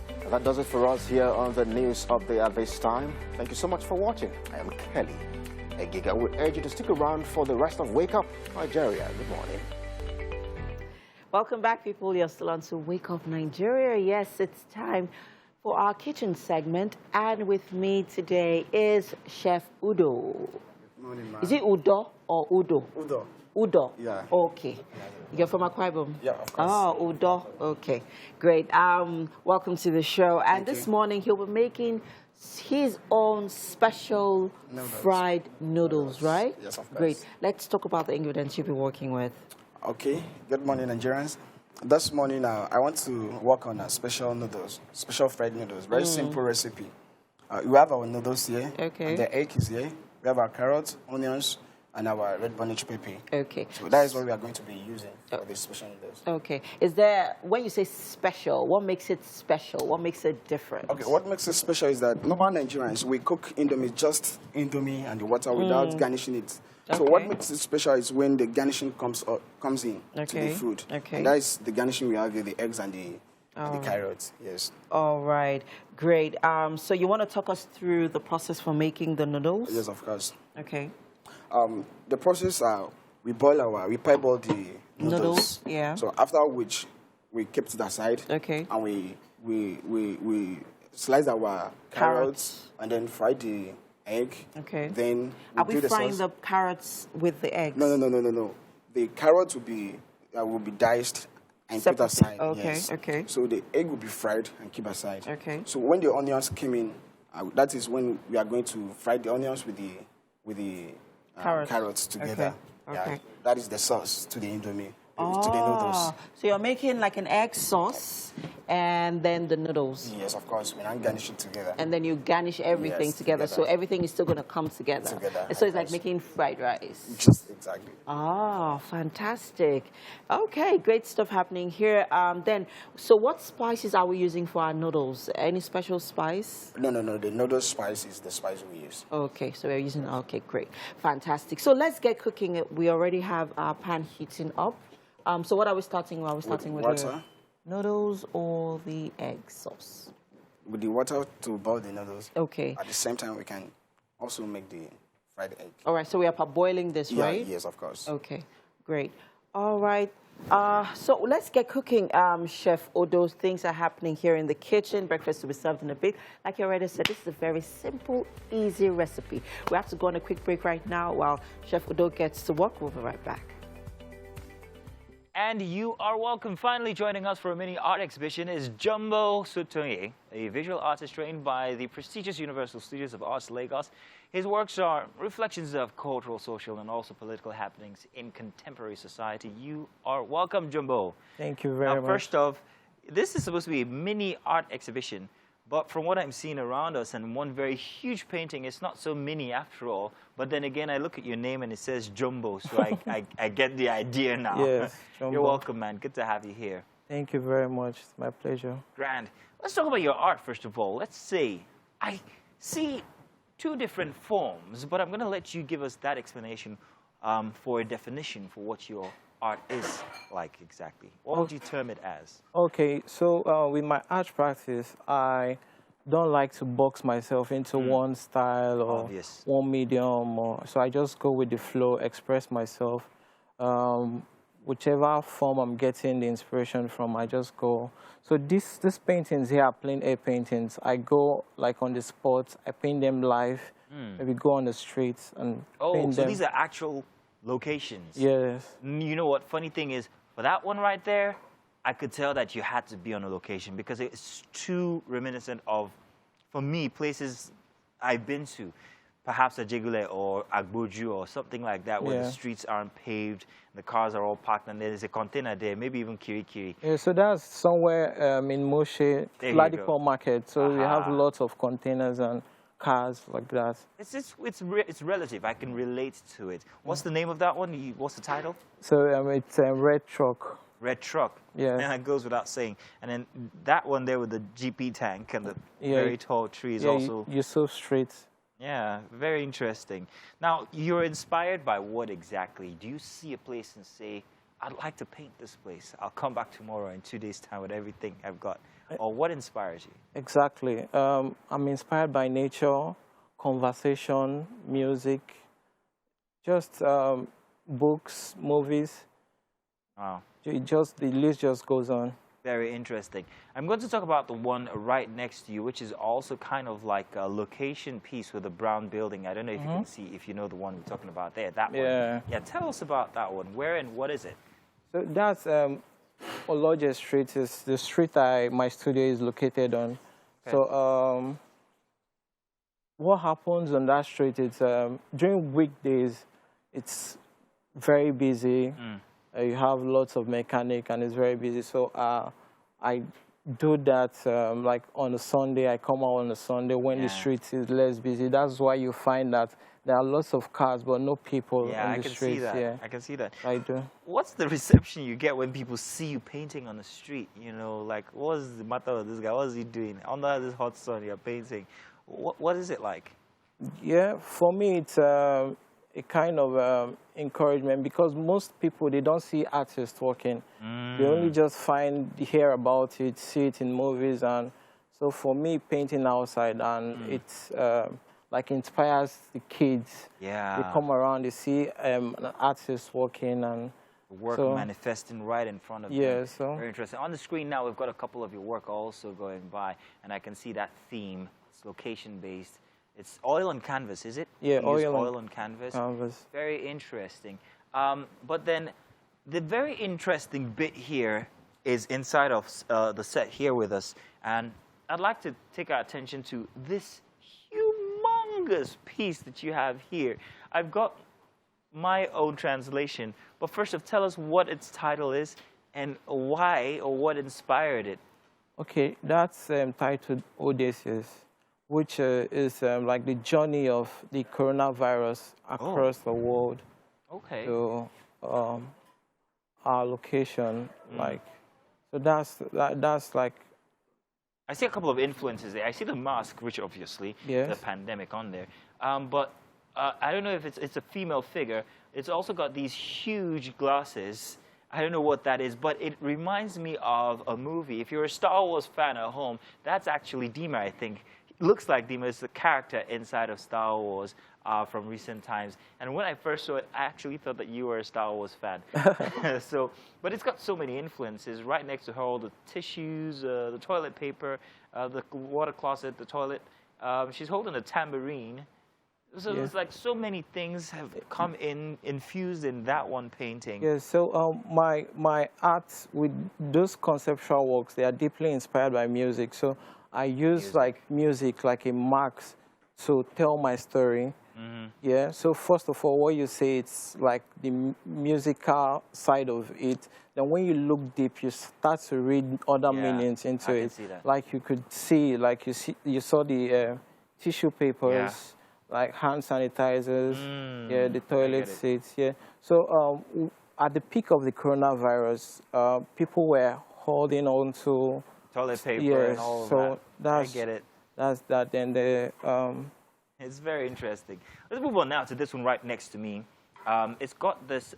And that does it for us here on the News Update at this time. Thank you so much for watching. I am Kelly Egiga. We urge you to stick around for the rest of Wake Up Nigeria. Good morning. Welcome back, people. You're still on to Wake Up Nigeria. Yes, it's time for our kitchen segment. And with me today is Chef Udo. Good morning, ma'am. Is it Udo or Udo? Udo. Udo? Yeah. Okay. You're from Akwa Ibom? Yeah, of course. Oh, Udo. Okay. Great. Welcome to the show. And this morning, he'll be making his own special fried noodles, right? Yes, of course. Great. Let's talk about the ingredients you'll be working with. Okay. Good morning, Nigerians. This morning, I want to work on a special noodles, special fried noodles. Very simple recipe. We have our noodles here. Okay. And the egg is here. We have our carrots, onions, and our red bonnet pepper. Okay. So that is what we are going to be using for this special noodles. Okay. Is there, when you say special, what makes it special? What makes it different? Okay, what makes it special is that normal Nigerians, we cook Indomie, just Indomie and the water without garnishing it. So what makes it special is when the garnishing comes in to the food. Okay. And that is the garnishing we have here, the eggs and the carrots. Yes. All right. Great. So you want to talk us through the process for making the noodles? Yes, of course. Okay. The process, we parboil the noodles. Yeah. So after which we keep it aside. Okay. And we slice our carrots and then fry the egg. Okay. Then are we frying sauce. the carrots with the eggs? No. The carrots will be diced and kept aside. Okay. Yes. Okay. So the egg will be fried and keep aside. Okay. So when the onions came in, that is when we are going to fry the onions with the carrots together. Okay. Okay. Yeah, that is the sauce to the Indomie, to the noodles. So you're making like an egg sauce and then the noodles. Yes, of course. We don't garnish it together. And then you garnish everything together. So everything is still going to come together. So it's like making fried rice. Just exactly. Ah, fantastic. Okay, great stuff happening here. Then, so what spices are we using for our noodles? Any special spice? No. The noodle spice is the spice we use. Okay, so we're using, okay, great. Fantastic. So let's get cooking. We already have our pan heating up. So what are we starting with? Are we starting with water? Noodles or the egg sauce? With the water to boil the noodles. Okay. At the same time, we can also make the fried egg. All right, so we are parboiling this, right? Yes, of course. Okay, great. All right. So let's get cooking, Chef Odo. Things are happening here in the kitchen. Breakfast will be served in a bit. Like you already said, this is a very simple, easy recipe. We have to go on a quick break right now while Chef Odo gets to work. We'll be right back. And you are welcome. Finally joining us for a mini art exhibition is Jumbo Sotoye, a visual artist trained by the prestigious Universal Studios of Arts, Lagos. His works are reflections of cultural, social, and also political happenings in contemporary society. You are welcome, Jumbo. Thank you very much. First off, this is supposed to be a mini art exhibition, but from what I'm seeing around us and one very huge painting, it's not so mini after all. But then again, I look at your name and it says Jumbo, so I get the idea now. Yes, Jumbo. You're welcome, man. Good to have you here. Thank you very much. It's my pleasure. Grand. Let's talk about your art, first of all. Let's see. I see two different forms, but I'm going to let you give us that explanation for a definition for what your art is like exactly. What would you term it as? Okay, so with my art practice, I don't like to box myself into one style or one medium. So I just go with the flow, express myself. Whichever form I'm getting the inspiration from, I just go. So these paintings here are plein air paintings. I go like on the spot, I paint them live, maybe go on the streets and paint them. These are actual locations. Yes. You know what, funny thing is, for that one right there, I could tell that you had to be on a location because it's too reminiscent of, for me, places I've been to. Perhaps Ajegule or Agboju or something like that, where the streets aren't paved, the cars are all parked, and there's a container there, maybe even Kirikiri. Yeah, so that's somewhere in Moshe, Ladipo Market. So we have lots of containers and cars like that. It's relative. I can relate to it. What's the name of that one? What's the title? So it's a red truck. Red truck. Yeah. And it goes without saying. And then that one there with the GP tank and the very tall trees also. You're so straight. Yeah, very interesting. Now, you're inspired by what exactly? Do you see a place and say, I'd like to paint this place. I'll come back tomorrow in 2 days' time with everything I've got. Or what inspires you? Exactly. I'm inspired by nature, conversation, music, just books, movies. Wow. The list just goes on. Very interesting. I'm going to talk about the one right next to you, which is also kind of like a location piece with a brown building. I don't know if you can see, if you know the one we're talking about there. That one. Yeah, tell us about that one. Where and what is it? So that's Oloje Street. Is the street my studio is located on. Okay. So what happens on that street is during weekdays, it's very busy. You have lots of mechanic and it's very busy. So I do that like on a Sunday. I come out on a Sunday when the street is less busy. That's why you find that there are lots of cars but no people on the streets. Yeah, I can see that. I do. What's the reception you get when people see you painting on the street? You know, like, what's the matter with this guy? What is he doing? Under this hot sun, you're painting. What is it like? Yeah, for me, it's a kind of encouragement because most people, they don't see artists working. They only just hear about it, see it in movies. And so for me, painting outside, and it's like inspires the kids. Yeah. They come around, they see an artist working and work manifesting right in front of them. Yeah, so very interesting. On the screen now, we've got a couple of your work also going by, and I can see that theme. It's location-based. It's oil on canvas, is it? Yeah, oil on canvas. Very interesting. But then the very interesting bit here is inside of the set here with us. And I'd like to take our attention to this humongous piece that you have here. I've got my own translation. But first of all, tell us what its title is and why or what inspired it. Okay, that's titled Odysseus, which is like the journey of the coronavirus across the world. Okay. So our location, like, so that's like. I see a couple of influences there. I see the mask, which obviously the pandemic on there. But I don't know if it's a female figure. It's also got these huge glasses. I don't know what that is, but it reminds me of a movie. If you're a Star Wars fan at home, that's actually Dima, I think. Looks like Dima is the character inside of Star Wars from recent times. And when I first saw it, I actually thought that you were a Star Wars fan. But it's got so many influences. Right next to her, all the tissues, the toilet paper, the water closet, the toilet. She's holding a tambourine. So it's like so many things have come infused in that one painting. Yeah, so my art with those conceptual works, they are deeply inspired by music. So I use like music like a marks to tell my story. Yeah, so first of all, what you say, it's like the musical side of it. Then when you look deep, you start to read other meanings into it. See that. Like you could see, like you saw the tissue papers, like hand sanitizers, the toilet seats, So at the peak of the coronavirus, people were holding on to toilet paper and all of that. That's, I get it. That's that. Then it's very interesting. Let's move on now to this one right next to me. It's got this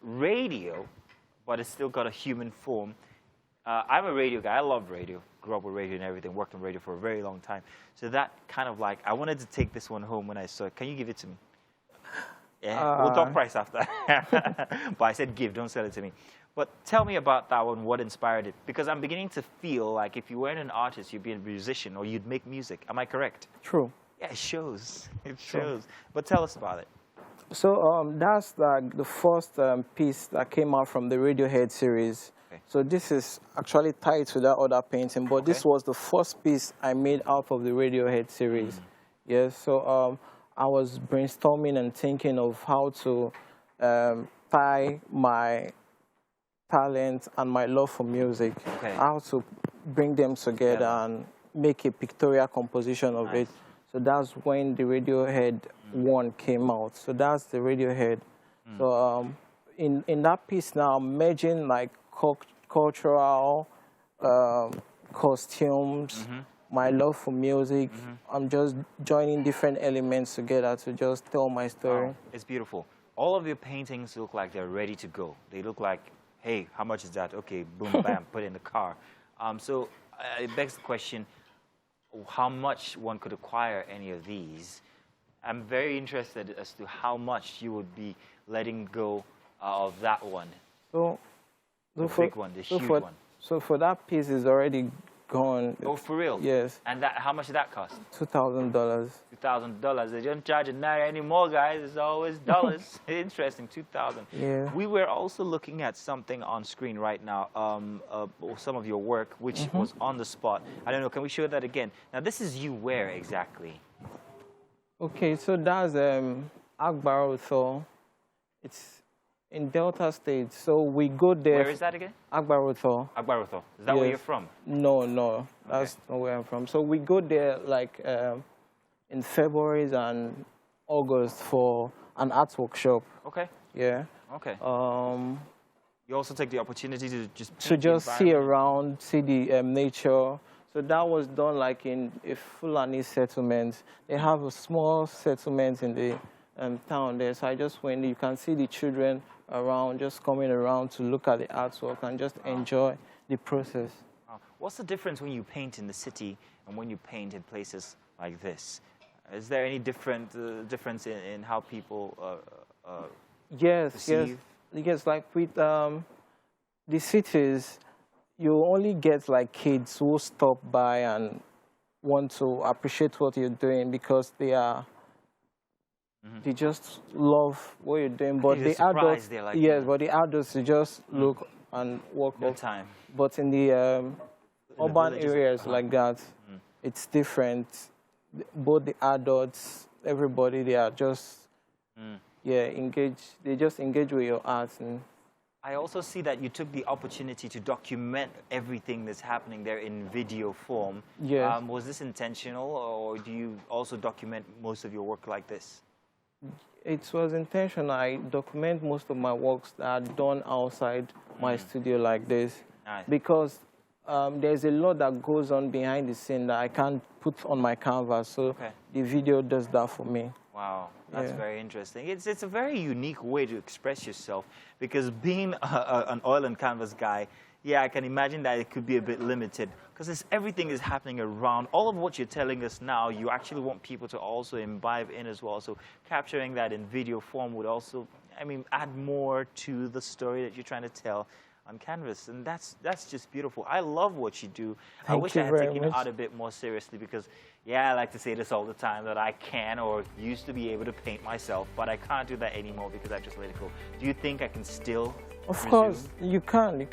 radio, but it's still got a human form. I'm a radio guy. I love radio. Grew up with radio and everything. Worked on radio for a very long time. So that kind of like, I wanted to take this one home when I saw it. Can you give it to me? Yeah, we'll talk price after. But I said give, don't sell it to me. But tell me about that one, what inspired it? Because I'm beginning to feel like if you weren't an artist, you'd be a musician or you'd make music. Am I correct? True. Yeah, it shows. It shows. But tell us about it. So that's like the first piece that came out from the Radiohead series. Okay. So this is actually tied to that other painting, but this was the first piece I made out of the Radiohead series. Yes, so I was brainstorming and thinking of how to tie my talent and my love for music, how to bring them together and make a pictorial composition of it. So that's when the Radiohead one came out. So that's the Radiohead. So in that piece now, I'm merging like cultural costumes, my love for music. I'm just joining different elements together to just tell my story. Wow, it's beautiful. All of your paintings look like they're ready to go. They look like, hey, how much is that? Okay, boom, bam, put it in the car. So it begs the question, how much one could acquire any of these? I'm very interested as to how much you would be letting go of that one. So the big one, the huge one. So for that piece is already gone. Oh, for real? Yes. And that, how much did that cost? $2,000. $2,000. They don't charge it naira anymore, guys. It's always dollars. Interesting, 2,000. Yeah. We were also looking at something on screen right now, some of your work, which was on the spot. I don't know, can we show that again? Now, this is you where exactly? Okay, so that's Agbaroto. It's in Delta State. So we go there. Where is that again? Agbaroto. Agbaroto. Is that where you're from? No, that's not where I'm from. So we go there like in February and August for an art workshop. Okay. Yeah. Okay. You also take the opportunity to just see around, see the nature. So that was done like in a Fulani settlement. They have a small settlement in the town there. So I just went, you can see the children around, just coming around to look at the artwork and just enjoy the process. What's the difference when you paint in the city and when you paint in places like this? Is there any difference in how people perceive? Yes, like with the cities, you only get like kids who stop by and want to appreciate what you're doing because they just love what you're doing. But the adults, but the adults, they just look and walk off. Time. But in the urban areas like that, it's different. Both the adults, everybody, they are just engaged. They just engage with your art. And I also see that you took the opportunity to document everything that's happening there in video form. Yes. Was this intentional, or do you also document most of your work like this? It was intentional. I document most of my works that are done outside my studio like this. Nice. Because there's a lot that goes on behind the scene that I can't put on my canvas. So the video does that for me. Wow, that's very interesting. It's a very unique way to express yourself because being an oil and canvas guy, I can imagine that it could be a bit limited because everything is happening around. All of what you're telling us now, you actually want people to also imbibe in as well. So capturing that in video form would also, add more to the story that you're trying to tell on canvas, and that's just beautiful. I love what you do. I wish I had taken art a bit more seriously because, I like to say this all the time that I can or used to be able to paint myself, but I can't do that anymore because I just let it go. Do you think I can still Of course, you can.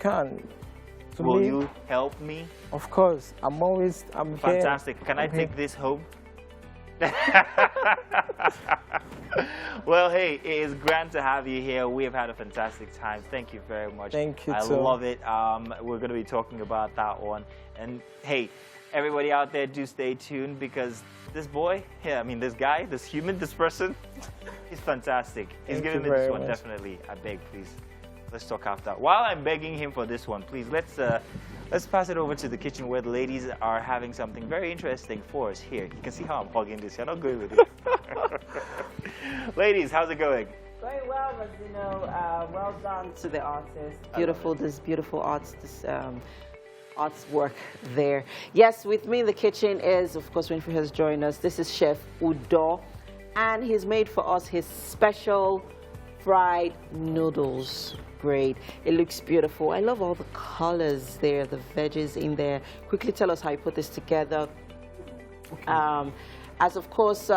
Will you help me? Of course, I'm Fantastic. here. Can I take this home? Well, hey, it is grand to have you here. We have had a fantastic time. Thank you very much. Thank you, I love it. We're going to be talking about that one. And hey, everybody out there, do stay tuned because this boy, this guy, this human, this person, he's fantastic. He's giving me this one, definitely. I beg, please. Let's talk after. While I'm begging him for this one, please, let's pass it over to the kitchen where the ladies are having something very interesting for us here. You can see how I'm hugging this. You're not good with it. Ladies, how's it going? Very well, but well done to the artist. Beautiful, this beautiful art's work there. Yes, with me in the kitchen is, of course, Winfrey has joined us. This is Chef Udo, and he's made for us his special fried noodles. Great. It looks beautiful. I love all the colors there, the veggies in there. Quickly tell us how you put this together. Okay. As of course,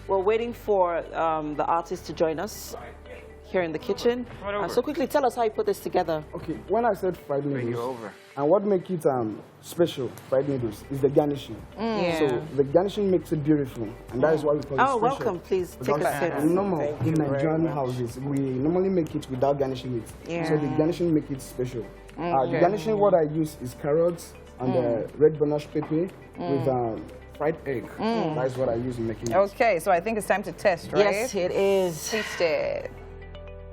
we're waiting for the artist to join us here in the kitchen. So quickly tell us how you put this together. Okay, when I said fried noodles, and what makes it special, fried noodles, is the garnishing. So the garnishing makes it beautiful, and that is why we call it special. Welcome, please take a sip. Normal in Nigerian houses, we normally make it without garnishing it. So the garnishing makes it special. The garnishing, what I use is carrots and red Banache pepper with fried egg. That's what I use in making it. Okay, so I think it's time to test, right? Yes, it is. Taste it.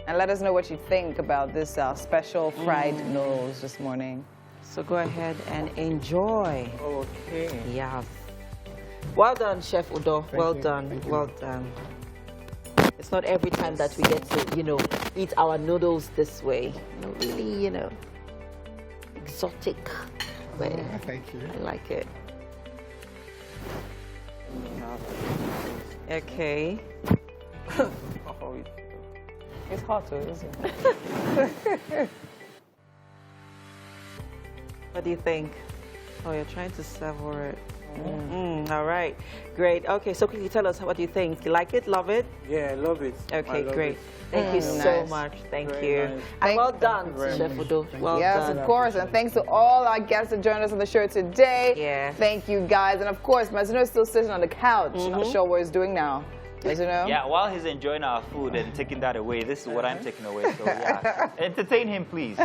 And let us know what you think about this special fried noodles this morning. So go ahead and enjoy. Okay. Yes. Well done, Chef Udo. Well done. Well done. It's not every time that we get to, eat our noodles this way. Really, exotic. But thank you. I like it. Okay. It's hot too, isn't it? What do you think? Oh, you're trying to savor it. All right, great. Okay, so quickly tell us, what do you think? You like it? Love it? Yeah, I love it. Okay, great. It. Thank you so much. Thank you. Nice. And well done, Chef Udo. Well yes, done. of course. And thanks to all our guests that joined us on the show today. Yeah. Thank you, guys. And of course, Mazuno is still sitting on the couch. Not sure what he's doing now. Mazuno? Yeah, while he's enjoying our food and taking that away, this is what I'm taking away. So yeah, entertain him, please.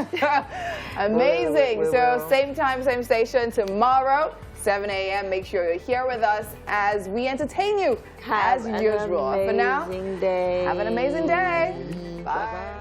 Amazing. So same time, same station tomorrow, 7 a.m. Make sure you're here with us as we entertain you as usual. For now, have an amazing day. Bye.